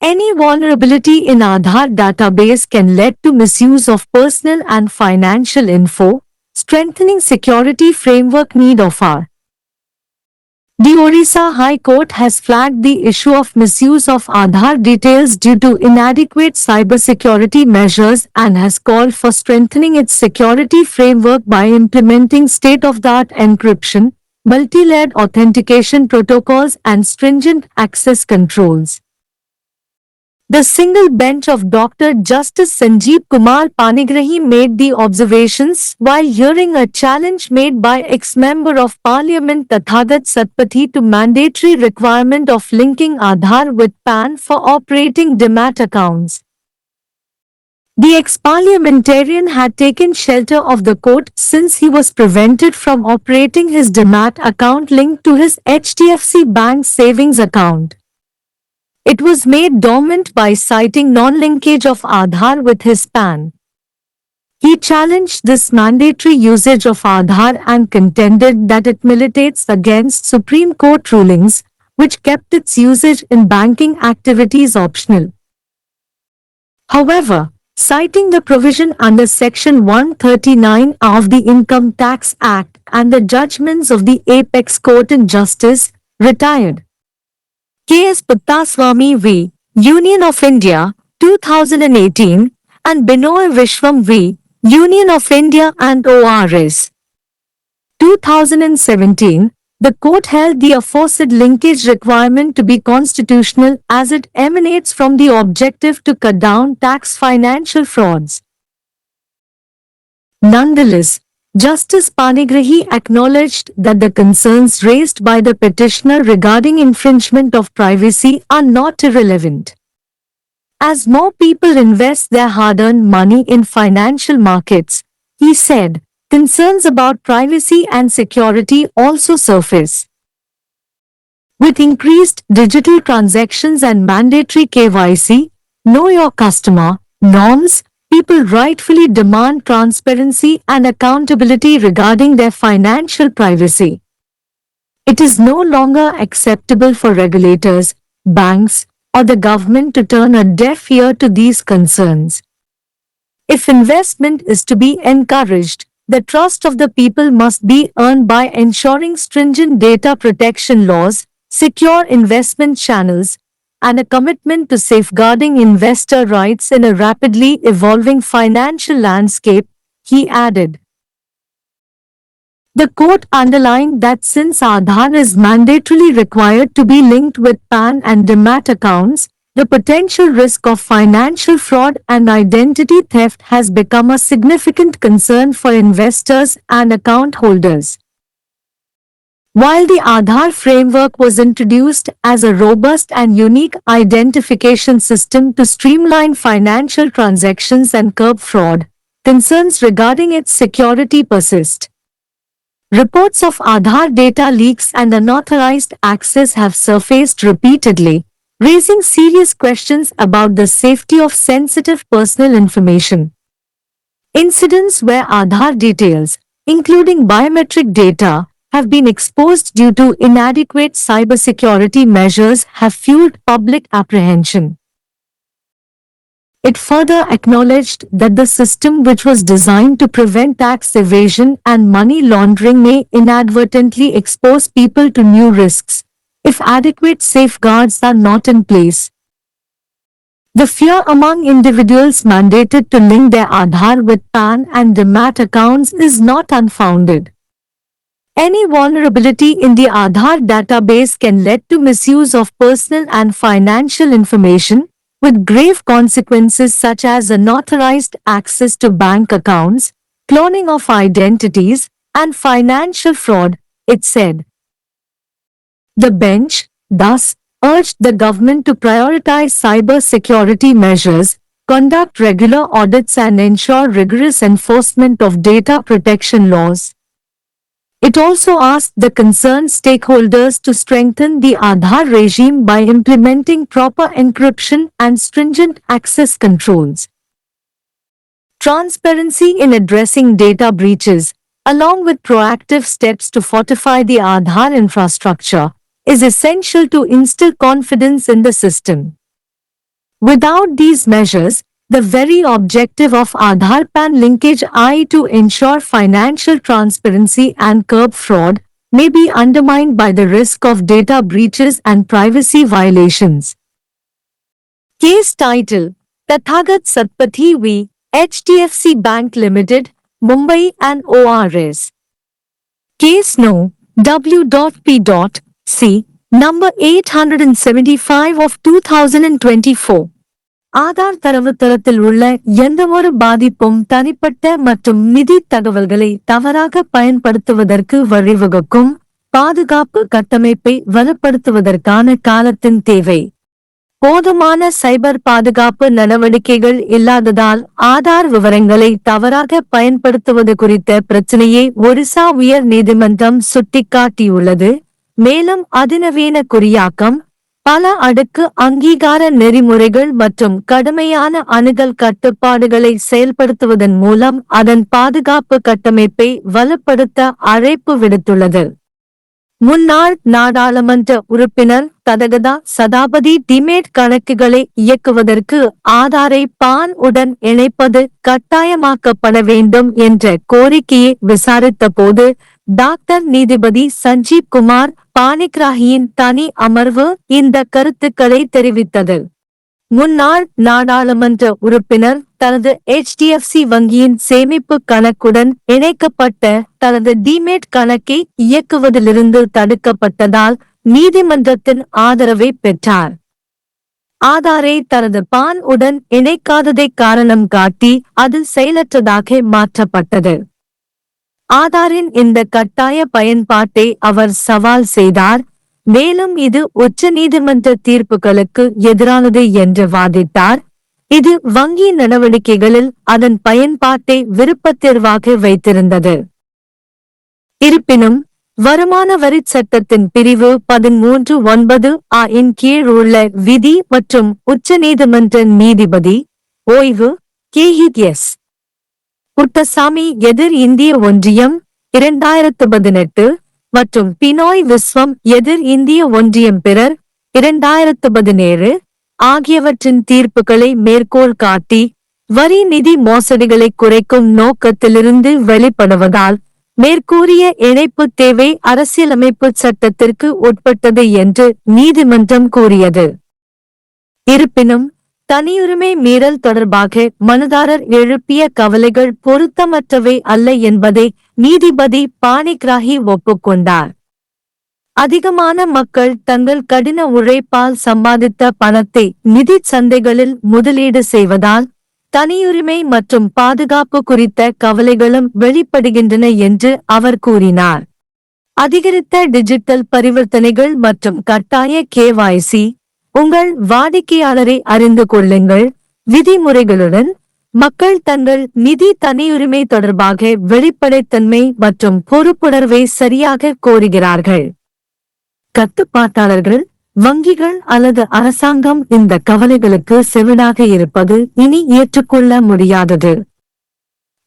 Any vulnerability in Aadhaar database can lead to misuse of personal and financial info, strengthening security framework need of our. The Odisha High Court has flagged the issue of misuse of Aadhaar details due to inadequate cybersecurity measures and has called for strengthening its security framework by implementing state-of-the-art encryption, multi-layered authentication protocols and stringent access controls. The single bench of Dr. Justice Sanjeev Kumar Panigrahi made the observations while hearing a challenge made by ex-member of Parliament Tathagat Satpathy to mandatory requirement of linking Aadhaar with PAN for operating Demat accounts. The ex-parliamentarian had taken shelter of the court since he was prevented from operating his Demat account linked to his HDFC Bank savings account. It was made dormant by citing non-linkage of Aadhaar with his PAN. He challenged this mandatory usage of Aadhaar and contended that it militates against Supreme Court rulings, which kept its usage in banking activities optional. However, citing the provision under Section 139 of the Income Tax Act and the judgments of the Apex Court in Justice, retired K.S. Puttaswamy v. Union of India, 2018, and Binoy Vishwam v. Union of India and ORS. 2017, the court held the aforesaid linkage requirement to be constitutional as it emanates from the objective to cut down tax financial frauds. Nonetheless, Justice Panigrahi acknowledged that the concerns raised by the petitioner regarding infringement of privacy are not irrelevant. As more people invest their hard-earned money in financial markets, he said, concerns about privacy and security also surface. With increased digital transactions and mandatory KYC, Know Your Customer, norms, people rightfully demand transparency and accountability regarding their financial privacy. It is no longer acceptable for regulators, banks, or the government to turn a deaf ear to these concerns. If investment is to be encouraged, the trust of the people must be earned by ensuring stringent data protection laws, secure investment channels, and a commitment to safeguarding investor rights in a rapidly evolving financial landscape, he added. The court underlined that since Aadhaar is mandatorily required to be linked with PAN and Demat accounts, the potential risk of financial fraud and identity theft has become a significant concern for investors and account holders. While the Aadhaar framework was introduced as a robust and unique identification system to streamline financial transactions and curb fraud, concerns regarding its security persist. Reports of Aadhaar data leaks and unauthorized access have surfaced repeatedly, raising serious questions about the safety of sensitive personal information. Incidents where Aadhaar details, including biometric data, have been exposed due to inadequate cybersecurity measures have fueled public apprehension. It further acknowledged that the system, which was designed to prevent tax evasion and money laundering, may inadvertently expose people to new risks if adequate safeguards are not in place. The fear among individuals mandated to link their Aadhaar with PAN and Demat accounts is not unfounded. Any vulnerability in the Aadhaar database can lead to misuse of personal and financial information, with grave consequences such as unauthorized access to bank accounts, cloning of identities, and financial fraud, it said. The bench, thus, urged the government to prioritize cyber security measures, conduct regular audits and ensure rigorous enforcement of data protection laws. It also asked the concerned stakeholders to strengthen the Aadhaar regime by implementing proper encryption and stringent access controls. Transparency in addressing data breaches, along with proactive steps to fortify the Aadhaar infrastructure, is essential to instill confidence in the system. Without these measures, the very objective of Aadhaar PAN linkage I to ensure financial transparency and curb fraud may be undermined by the risk of data breaches and privacy violations. Case title: Tathagat Satpathy v. HDFC Bank Limited, Mumbai and ORS. Case No. W.P.C. Number 875 of 2024. Aadhaar தரவுத்தளத்தில் உள்ள எந்தவொரு பாதிப்பும் தனிப்பட்ட மற்றும் நிதி தகவல்களை தவறாக பயன்படுத்துவதற்கு வழிவகுக்கும் பாதுகாப்பு கட்டமைப்பை வலுப்படுத்துவதற்கான காலத்தின் தேவை. போதுமான சைபர் பாதுகாப்பு நடவடிக்கைகள் இல்லாததால் ஆதார் விவரங்களை தவறாக பயன்படுத்துவது குறித்த பிரச்சினையை ஒரிசா உயர் நீதிமன்றம் சுட்டிக்காட்டியுள்ளது. மேலும் அதிநவீன குறியாக்கம், பல அடுக்கு அங்கீகார நெறிமுறைகள் மற்றும் கடுமையான அணுகல் கட்டுப்பாடுகளை செயல்படுத்துவதன் மூலம் அதன் பாதுகாப்பு கட்டமைப்பை வலுப்படுத்த அழைப்பு விடுத்துள்ளது. முன்னாள் நாடாளுமன்ற உறுப்பினர் ததகதா சதாபதி டிமேட் கணக்குகளை இயக்குவதற்கு ஆதாரை பான் உடன் இணைப்பது கட்டாயமாக்கப்பட வேண்டும் என்ற கோரிக்கையை விசாரித்த போது டாக்டர் நீதிபதி சஞ்சீப் குமார் பாணிக்ராஹியின் தனி அமர்வு இந்த கருத்துக்களை தெரிவித்தது. முன்னாள் நாடாளுமன்ற உறுப்பினர் தனது HDFC வங்கியின் சேமிப்பு கணக்குடன் இணைக்கப்பட்ட தனது டிமேட் கணக்கை இயக்குவதிலிருந்து தடுக்கப்பட்டதால் நீதிமன்றத்தின் ஆதரவை பெற்றார். ஆதாரை தனது பான் உடன் இணைக்காததை காரணம் காட்டி அது செயலற்றதாக மாற்றப்பட்டது. ஆதாரின் இந்த கட்டாய பயன்பாட்டை அவர் சவால் செய்தார். மேலும் இது உச்ச நீதிமன்ற தீர்ப்புகளுக்கு எதிரானது என்று வாதிட்டார். இது வங்கி நடவடிக்கைகளில் அதன் பயன்பாட்டை விருப்பத்தேர்வாக வைத்திருந்தது. இருப்பினும் வருமான வரிச் சட்டத்தின் பிரிவு 13(9) இன் கீழ் உள்ள விதி மற்றும் உச்ச நீதிமன்ற நீதிபதி ஓய்வு KES குட்டசாமி எதிர் இந்திய ஒன்றியம் 2018 மற்றும் பினோய் விஸ்வம் எதிர் இந்திய ஒன்றியம் பிறர் 2017 ஆகியவற்றின் தீர்ப்புகளை மேற்கோள் காட்டி வரி நிதி மோசடிகளை குறைக்கும் நோக்கத்திலிருந்து வெளிப்படுவதால் மேற்கூறிய இணைப்பு தேவை அரசியலமைப்பு சட்டத்திற்கு உட்பட்டது என்று நீதிமன்றம் கூறியது. இருப்பினும் தனியுரிமை மீறல் தொடர்பாக மனுதாரர் எழுப்பிய கவலைகள் பொருத்தமற்றவை அல்ல என்பதை நீதிபதி பாணிக்ராஹி ஒப்புக்கொண்டார். அதிகமான மக்கள் தங்கள் கடின உழைப்பால் சம்பாதித்த பணத்தை நிதி சந்தைகளில் முதலீடு செய்வதால் தனியுரிமை மற்றும் பாதுகாப்பு குறித்த கவலைகளும் வெளிப்படுகின்றன என்று அவர் கூறினார். அதிகரித்த டிஜிட்டல் பரிவர்த்தனைகள் மற்றும் கட்டாய KYC, உங்கள் வாடிக்கையாளரை அறிந்து கொள்ளுங்கள் விதிமுறைகளுடன் மக்கள் தங்கள் நிதி தனியுரிமை தொடர்பாக வெளிப்படைத்தன்மை மற்றும் பொறுப்புணர்வை சரியாக கோருகிறார்கள். கட்டுப்பாட்டாளர்கள், வங்கிகள் அல்லது அரசாங்கம் இந்த கவலைகளுக்கு செவிடாக இருப்பது இனி ஏற்றுக்கொள்ள முடியாதது.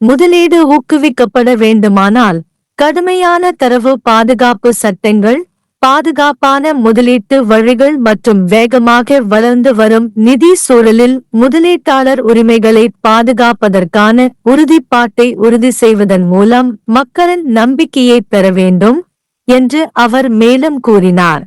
முதலீடு ஊக்குவிக்கப்பட வேண்டுமானால் கடுமையான தரவு பாதுகாப்பு சட்டங்கள், பாதுகாப்பான முதலீட்டு வழிகள் மற்றும் வேகமாக வளர்ந்து வரும் நிதி சூழலில் முதலீட்டாளர் உரிமைகளை பாதுகாப்பதற்கான உறுதிப்பாட்டை உறுதி செய்வதன் மூலம் மக்களின் நம்பிக்கையை பெற வேண்டும் என்று அவர் மேலும் கூறினார்.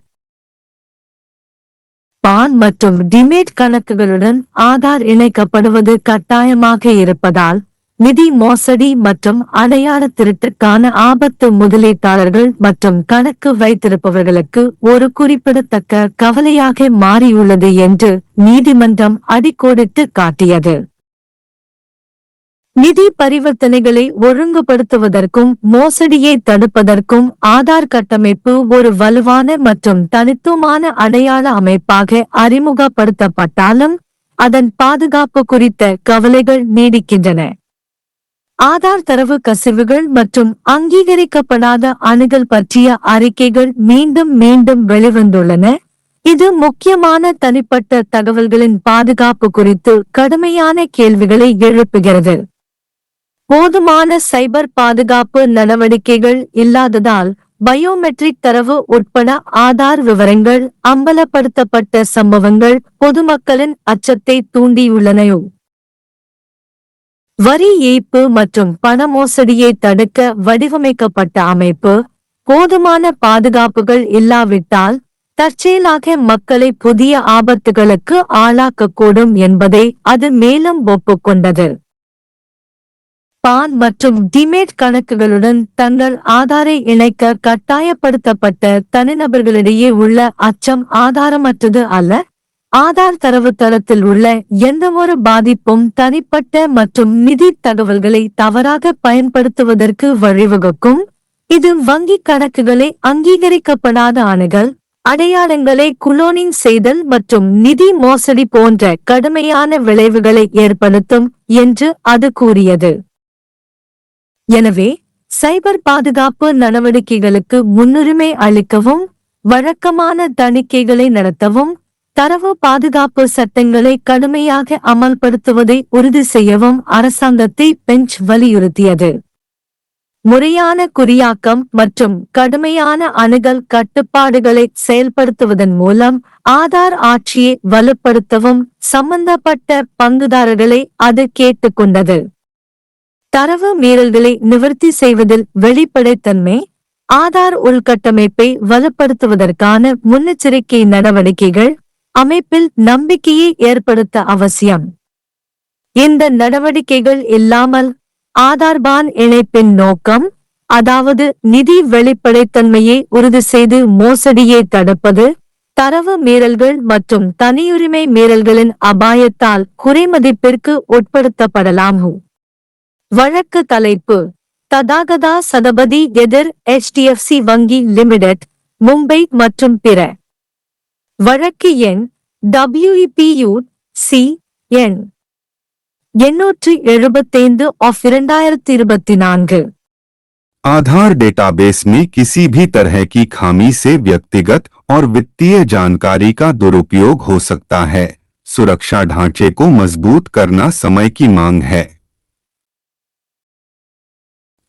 பான் மற்றும் டிமேட் கணக்குகளுடன் ஆதார் இணைக்கப்படுவது கட்டாயமாக இருப்பதால் நிதி மோசடி மற்றும் அடையாள திருட்டுக்கான ஆபத்து முதலீட்டாளர்கள் மற்றும் கணக்கு வைத்திருப்பவர்களுக்கு ஒரு குறிப்பிடத்தக்க கவலையாக மாறியுள்ளது என்று நீதிமன்றம் அடிக்கோடிட்டு காட்டியது. நிதி பரிவர்த்தனைகளை ஒழுங்குபடுத்துவதற்கும் மோசடியை தடுப்பதற்கும் ஆதார் கட்டமைப்பு ஒரு வலுவான மற்றும் தனித்துவமான அடையாள அமைப்பாக அறிமுகப்படுத்தப்பட்டாலும் அதன் பாதுகாப்பு குறித்த கவலைகள் நீடிக்கின்றன. ஆதார் தரவு கசிவுகள் மற்றும் அங்கீகரிக்கப்படாத அணுகல் பற்றிய அறிக்கைகள் மீண்டும் மீண்டும் வெளிவந்துள்ளன. இது முக்கியமான தனிப்பட்ட தகவல்களின் பாதுகாப்பு குறித்து கடுமையான கேள்விகளை எழுப்புகிறது. போதுமான சைபர் பாதுகாப்பு நடவடிக்கைகள் இல்லாததால் பயோமெட்ரிக் தரவு உட்பட ஆதார் விவரங்கள் அம்பலப்படுத்தப்பட்ட சம்பவங்கள் பொதுமக்களின் அச்சத்தை தூண்டியுள்ளன. வரி ஏய்ப்பு மற்றும் பண மோசடியை தடுக்க வடிவமைக்கப்பட்ட அமைப்பு போதுமான பாதுகாப்புகள் இல்லாவிட்டால் தற்செயலாக மக்களை புதிய ஆபத்துகளுக்கு ஆளாக்கக்கூடும் என்பதை அது மேலும் ஒப்புக்கொண்டது. பான் மற்றும் டிமேட் கணக்குகளுடன் தங்கள் ஆதாரை இணைக்க கட்டாயப்படுத்தப்பட்ட தனிநபர்களிடையே உள்ள அச்சம் ஆதாரமற்றது அல்ல. ஆதார் தரவுத்தளத்தில் உள்ள எந்தவொரு பாதிப்பும் தனிப்பட்ட மற்றும் நிதி தகவல்களை தவறாக பயன்படுத்துவதற்கு வழிவகுக்கும். இது வங்கிக் கணக்குகளை அங்கீகரிக்கப்படாத அணுகல், அடையாளங்களை குளோனிங் செய்தல் மற்றும் நிதி மோசடி போன்ற கடுமையான விளைவுகளை ஏற்படுத்தும் என்று அது கூறியது. எனவே சைபர் பாதுகாப்பு நடவடிக்கைகளுக்கு முன்னுரிமை அளிக்கவும், வழக்கமான தணிக்கைகளை நடத்தவும், தரவு பாதுகாப்பு சட்டங்களை கடுமையாக அமல்படுத்துவதை உறுதி செய்யவும் அரசாங்கத்தை பெஞ்ச் வலியுறுத்தியது. முறையான குறியாக்கம் மற்றும் கடுமையான அணுகல் கட்டுப்பாடுகளை செயல்படுத்துவதன் மூலம் ஆதார் ஆட்சியை வலுப்படுத்தவும் சம்பந்தப்பட்ட பங்குதாரர்களை அது கேட்டுக்கொண்டது. தரவு மீறல்களை நிவர்த்தி செய்வதில் வெளிப்படைத்தன்மை, ஆதார் உள்கட்டமைப்பை வலுப்படுத்துவதற்கான முன்னெச்சரிக்கை நடவடிக்கைகள், அமைப்பில் நம்பிக்கையை ஏற்படுத்த அவசியம். இந்த நடவடிக்கைகள் இல்லாமல் ஆதார்-பான் இணைப்பின் நோக்கம், அதாவது நிதி வெளிப்படைத்தன்மையை உறுதி செய்து மோசடியை தடுப்பது, தரவு மீறல்கள் மற்றும் தனியுரிமை மீறல்களின் அபாயத்தால் குறைமதிப்பிற்கு உட்படுத்தப்படலாம். வழக்கு தலைப்பு: ததாகதா சதபதி எதிர் HDFC வங்கி லிமிடெட், மும்பை மற்றும் பிற. வழக்கு எண் WEPU-C எண் 875/2024। आधार डेटाबेस में किसी भी तरह की खामी से व्यक्तिगत और वित्तीय जानकारी का दुरुपयोग हो सकता है। सुरक्षा ढांचे को मजबूत करना समय की मांग है।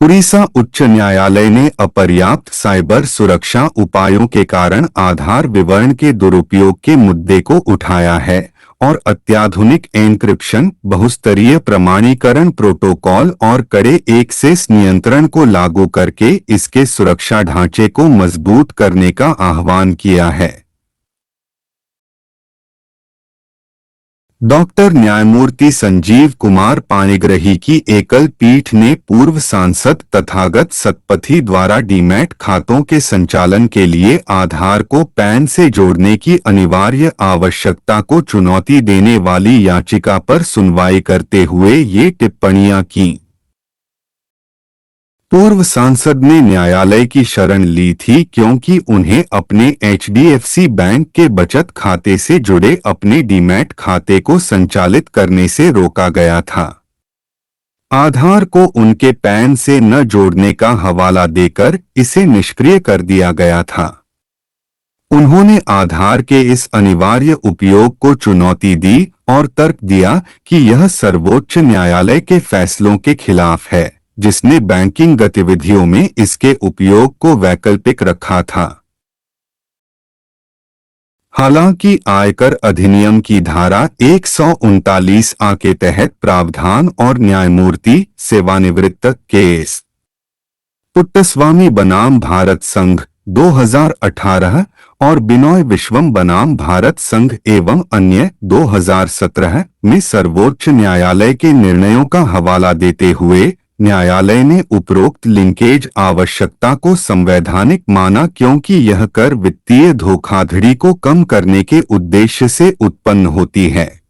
उड़ीसा उच्च न्यायालय ने अपर्याप्त साइबर सुरक्षा उपायों के कारण आधार विवरण के दुरुपयोग के मुद्दे को उठाया है और अत्याधुनिक एन्क्रिप्शन, बहुस्तरीय प्रमाणीकरण प्रोटोकॉल और कड़े एक्सेस नियंत्रण को लागू करके इसके सुरक्षा ढांचे को मजबूत करने का आह्वान किया है। डॉक्टर न्यायमूर्ति संजीव कुमार पाणिग्रही की एकल पीठ ने पूर्व सांसद तथागत सतपथी द्वारा डीमैट खातों के संचालन के लिए आधार को पैन से जोड़ने की अनिवार्य आवश्यकता को चुनौती देने वाली याचिका पर सुनवाई करते हुए ये टिप्पणियां की। पूर्व सांसद ने न्यायालय की शरण ली थी क्योंकि उन्हें अपने HDFC बैंक के बचत खाते से जुड़े अपने डीमैट खाते को संचालित करने से रोका गया था। आधार को उनके पैन से न जोड़ने का हवाला देकर इसे निष्क्रिय कर दिया गया था। उन्होंने आधार के इस अनिवार्य उपयोग को चुनौती दी और तर्क दिया कि यह सर्वोच्च न्यायालय के फैसलों के खिलाफ है, जिसने बैंकिंग गतिविधियों में इसके उपयोग को वैकल्पिक रखा था। हालांकि आयकर अधिनियम की धारा 139A के तहत प्रावधान और न्यायमूर्ति सेवानिवृत्त केएस पुट्टस्वामी बनाम भारत संघ 2018 और बिनोय विश्वम बनाम भारत संघ एवं अन्य 2017 में सर्वोच्च न्यायालय के निर्णयों का हवाला देते हुए न्यायालय ने उपरोक्त लिंकेज आवश्यकता को संवैधानिक माना क्योंकि यह कर वित्तीय धोखाधड़ी को कम करने के उद्देश्य से उत्पन्न होती है।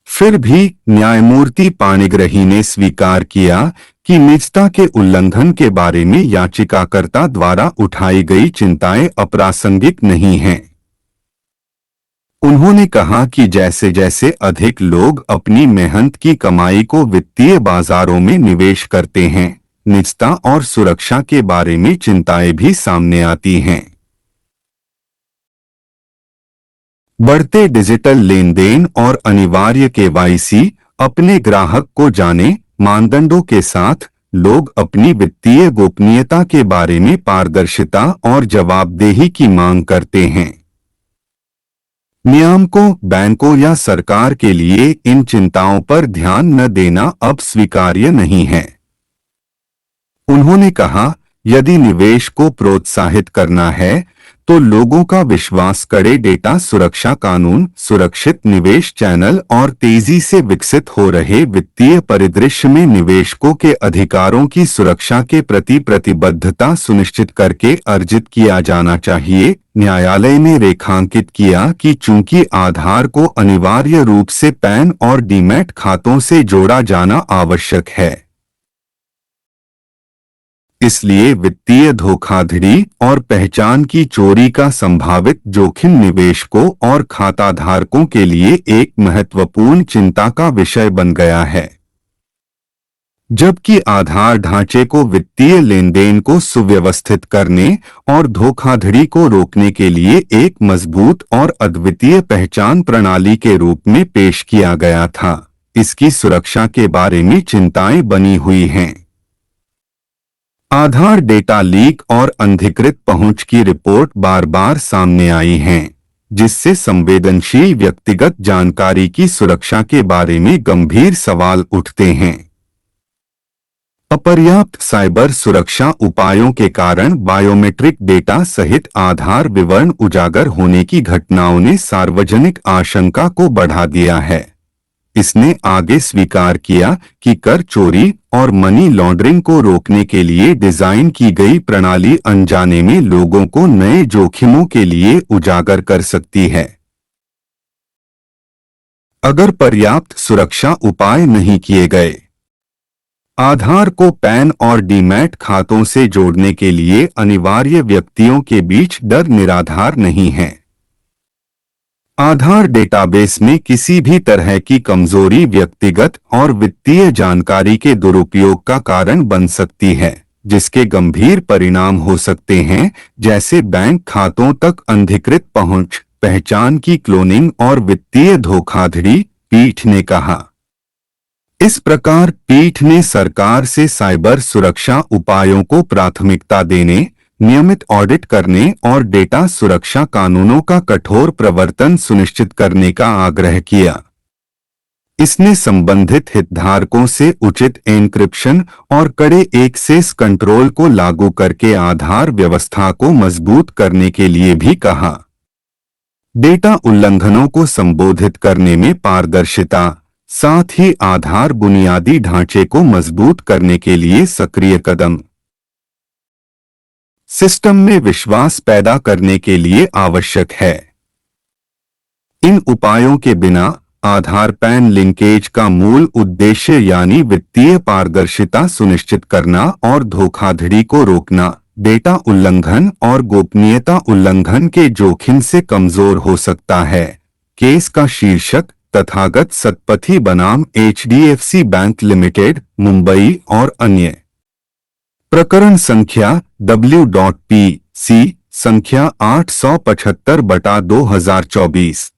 फिर भी न्यायमूर्ति पाणिग्रही ने स्वीकार किया कि निजता के उल्लंघन के बारे में याचिकाकर्ता द्वारा उठाई गई चिंताएं अप्रासंगिक नहीं हैं। उन्होंने कहा कि जैसे जैसे अधिक लोग अपनी मेहनत की कमाई को वित्तीय बाजारों में निवेश करते हैं, निजता और सुरक्षा के बारे में चिंताएं भी सामने आती हैं। बढ़ते डिजिटल लेनदेन और अनिवार्य KYC, अपने ग्राहक को जाने मानदंडों के साथ लोग अपनी वित्तीय गोपनीयता के बारे में पारदर्शिता और जवाबदेही की मांग करते हैं। नियामकों, बैंकों या सरकार के लिए इन चिंताओं पर ध्यान न देना अब स्वीकार्य नहीं है। उन्होंने कहा, यदि निवेश को प्रोत्साहित करना है तो लोगों का विश्वास कड़े डेटा सुरक्षा कानून, सुरक्षित निवेश चैनल और तेजी से विकसित हो रहे वित्तीय परिदृश्य में निवेशकों के अधिकारों की सुरक्षा के प्रति प्रतिबद्धता सुनिश्चित करके अर्जित किया जाना चाहिए। न्यायालय ने रेखांकित किया कि चूंकि आधार को अनिवार्य रूप से पैन और डीमैट खातों से जोड़ा जाना आवश्यक है, इसलिए वित्तीय धोखाधड़ी और पहचान की चोरी का संभावित जोखिम निवेशकों और खाताधारकों के लिए एक महत्वपूर्ण चिंता का विषय बन गया है। जबकि आधार ढांचे को वित्तीय लेनदेन को सुव्यवस्थित करने और धोखाधड़ी को रोकने के लिए एक मजबूत और अद्वितीय पहचान प्रणाली के रूप में पेश किया गया था, इसकी सुरक्षा के बारे में चिंताएं बनी हुई हैं। आधार डेटा लीक और अनधिकृत पहुंच की रिपोर्ट बार बार सामने आई हैं, जिससे संवेदनशील व्यक्तिगत जानकारी की सुरक्षा के बारे में गंभीर सवाल उठते हैं। अपर्याप्त साइबर सुरक्षा उपायों के कारण बायोमेट्रिक डेटा सहित आधार विवरण उजागर होने की घटनाओं ने सार्वजनिक आशंका को बढ़ा दिया है। इसने आगे स्वीकार किया कि कर चोरी और मनी लॉन्ड्रिंग को रोकने के लिए डिजाइन की गई प्रणाली अनजाने में लोगों को नए जोखिमों के लिए उजागर कर सकती है। अगर पर्याप्त सुरक्षा उपाय नहीं किए गए, आधार को पैन और डीमैट खातों से जोड़ने के लिए अनिवार्य व्यक्तियों के बीच डर निराधार नहीं है। आधार डेटाबेस में किसी भी तरह की कमजोरी व्यक्तिगत और वित्तीय जानकारी के दुरुपयोग का कारण बन सकती है, जिसके गंभीर परिणाम हो सकते हैं, जैसे बैंक खातों तक अनधिकृत पहुंच, पहचान की क्लोनिंग और वित्तीय धोखाधड़ी, पीठ ने कहा। इस प्रकार पीठ ने सरकार से साइबर सुरक्षा उपायों को प्राथमिकता देने, नियमित ऑडिट करने और डेटा सुरक्षा कानूनों का कठोर प्रवर्तन सुनिश्चित करने का आग्रह किया। इसने संबंधित हितधारकों से उचित एन्क्रिप्शन और कड़े एक्सेस कंट्रोल को लागू करके आधार व्यवस्था को मजबूत करने के लिए भी कहा। डेटा उल्लंघनों को संबोधित करने में पारदर्शिता, साथ ही आधार बुनियादी ढांचे को मजबूत करने के लिए सक्रिय कदम, सिस्टम में विश्वास पैदा करने के लिए आवश्यक है। इन उपायों के बिना आधार पैन लिंकेज का मूल उद्देश्य यानी वित्तीय पारदर्शिता सुनिश्चित करना और धोखाधड़ी को रोकना, डेटा उल्लंघन और गोपनीयता उल्लंघन के जोखिम से कमजोर हो सकता है। केस का शीर्षक तथागत सतपथी बनाम HDFC बैंक लिमिटेड, मुंबई और अन्य। प्रकरण संख्या W.PC संख्या 875/2024।